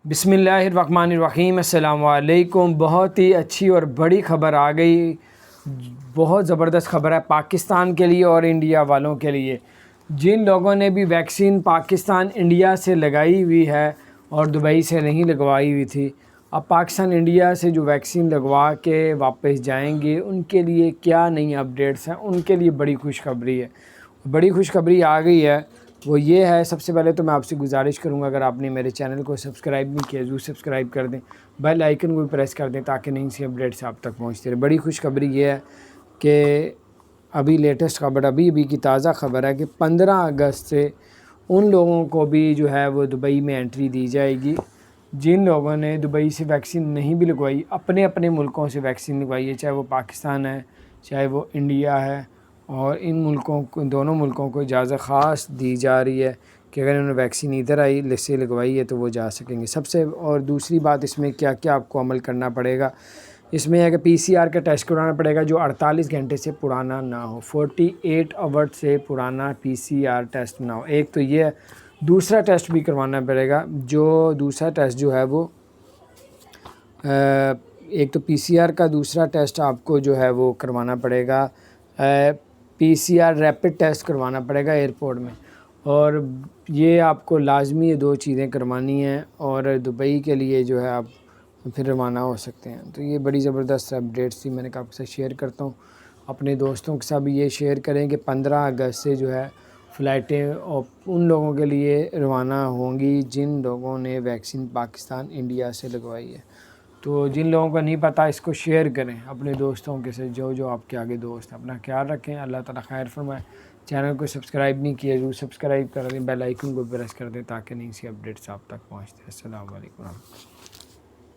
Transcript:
بسم اللہ الرحمن الرحیم۔ السلام علیکم۔ بہت ہی اچھی اور بڑی خبر آ گئی، بہت زبردست خبر ہے پاکستان کے لیے اور انڈیا والوں کے لیے۔ جن لوگوں نے بھی ویکسین پاکستان انڈیا سے لگائی ہوئی ہے اور دبئی سے نہیں لگوائی ہوئی تھی، اب پاکستان انڈیا سے جو ویکسین لگوا کے واپس جائیں گے ان کے لیے کیا نئی اپڈیٹس ہیں، ان کے لیے بڑی خوشخبری ہے۔ بڑی خوشخبری آ گئی ہے، وہ یہ ہے، سب سے پہلے تو میں آپ سے گزارش کروں گا، اگر آپ نے میرے چینل کو سبسکرائب نہیں کیا ضرور سبسکرائب کر دیں، بیل آئیکن کو بھی پریس کر دیں تاکہ نئی سی اپڈیٹس آپ تک پہنچتی رہے۔ بڑی خوشخبری یہ ہے کہ ابھی لیٹسٹ خبر، ابھی کی تازہ خبر ہے کہ 15 اگست سے ان لوگوں کو بھی جو ہے وہ دبئی میں انٹری دی جائے گی جن لوگوں نے دبئی سے ویکسین نہیں بھی لگوائی، اپنے اپنے ملکوں سے ویکسین لگوائی ہے، چاہے وہ پاکستان ہے چاہے وہ انڈیا ہے، اور ان ملکوں کو، دونوں ملکوں کو اجازت خاص دی جا رہی ہے کہ اگر انہوں نے ویکسین ادھر آئی سے لگوائی ہے تو وہ جا سکیں گے۔ سب سے اور دوسری بات، اس میں کیا کیا آپ کو عمل کرنا پڑے گا، اس میں ہے کہ پی سی آر کا ٹیسٹ کرانا پڑے گا جو 48 گھنٹے سے پرانا نہ ہو، 48 آور سے پرانا پی سی آر ٹیسٹ نہ ہو، ایک تو یہ ہے۔ دوسرا ٹیسٹ بھی کروانا پڑے گا، جو دوسرا ٹیسٹ جو ہے وہ ایک تو پی سی آر کا دوسرا ٹیسٹ آپ کو جو ہے وہ کروانا پڑے گا، پی سی آر ریپڈ ٹیسٹ کروانا پڑے گا ایئرپورٹ میں، اور یہ آپ کو لازمی یہ دو چیزیں کروانی ہیں، اور دبئی کے لیے جو ہے آپ پھر روانہ ہو سکتے ہیں۔ تو یہ بڑی زبردست اپڈیٹس تھی، میں نے کہا آپ کے ساتھ شیئر کرتا ہوں۔ اپنے دوستوں کے ساتھ بھی یہ شیئر کریں کہ 15 اگست سے جو ہے فلائٹیں ان لوگوں کے لیے روانہ ہوں گی جن لوگوں نے ویکسین پاکستان انڈیا سے لگوائی ہے۔ تو جن لوگوں کو نہیں پتہ اس کو شیئر کریں اپنے دوستوں کے ساتھ، جو آپ کے آگے دوست ہیں۔ اپنا خیال رکھیں، اللہ تعالیٰ خیر فرمائے۔ چینل کو سبسکرائب نہیں کیا ضرور سبسکرائب کر دیں، بیل آئیکن کو پریس کر دیں تاکہ نئی سی اپڈیٹس آپ تک پہنچتے ہیں۔ السلام علیکم۔